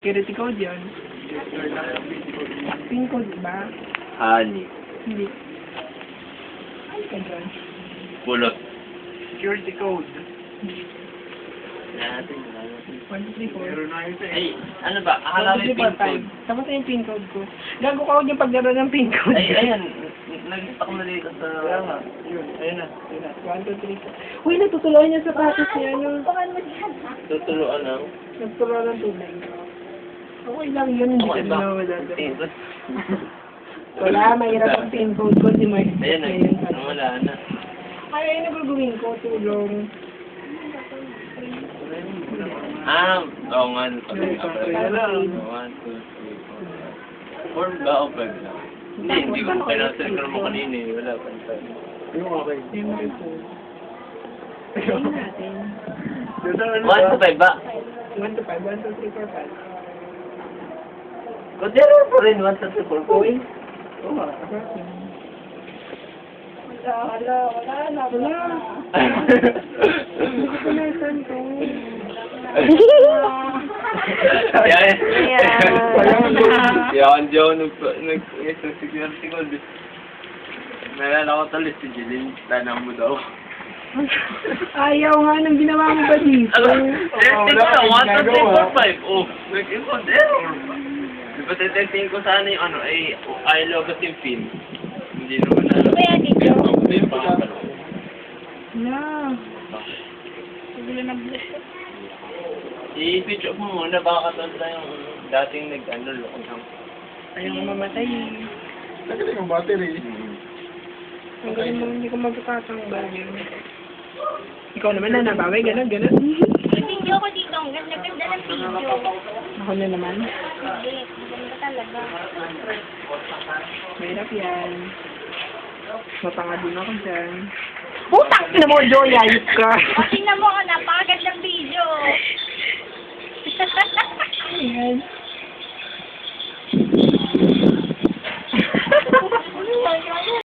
Security code yun. Pin code ba? Honey. Hindi. Ay ka dyan. Pulot. Security code. Natin. 1, 2, 3, 4. Ay, ano ba? Akala ko yung pin code. Tapos na yung pin code ko. Gago ka huwag yung paglaro ng pin code. Ay, ayan. Nag-stock na dito sa... Yun. Ayun na. 1, 2, 3, 4. Uy, natutulungan niya sa patos niya. Tutuluan ng... Nagtulungan ng tubig. Okay lang yun. Hindi ka na wala. Wala, mahirap ang pin code ko. Si Mark. Ayan na. Wala na. Ay, ayun na gagawin ko. Tulong. Oo nga. 1, 2, 3, 4. 4 ba o 5 lang? Hindi ko kailangan sa record mo kanina eh. Wala pa. Memory code. Ayun natin. 1 to 5 ba? 1 to 5. 1, 2, 3, 4, 5. Kundero pa rin. 1 to 3, 4, 4. Oo nga. Wala na. Hindi ko nasan to. Yan, Joe, nag-security ko. Nalala ko talis si Jeline. Tanang mo daw. Ayaw nga nang ginawa mo ba dito? Testing ko lang, 1, 2, 3, 4, 5. Oh, nag-input error ba? Diba testing ko sana yung ano, ay logos yung pin. Hindi naman na. Kaya dito. Hindi yung pangalan. Na. Siguro na bluetooth. I-switch off mo muna, baka katulad na yung dating nag-lock lang. Ayaw nga mamatay. Nagaling ang battery. Ang galing mo, hindi ko magkakatanggal yun. Ikaw naman na nabawi, gano'n. Video ko dito. Ang ganda ng video. Ako na naman. Hindi. Maganda talaga. Mahirap yan. Matanga din ako dyan. Putak na mo, Joy! Ayos ka! Tingnan mo, napakagandang video. Ayan.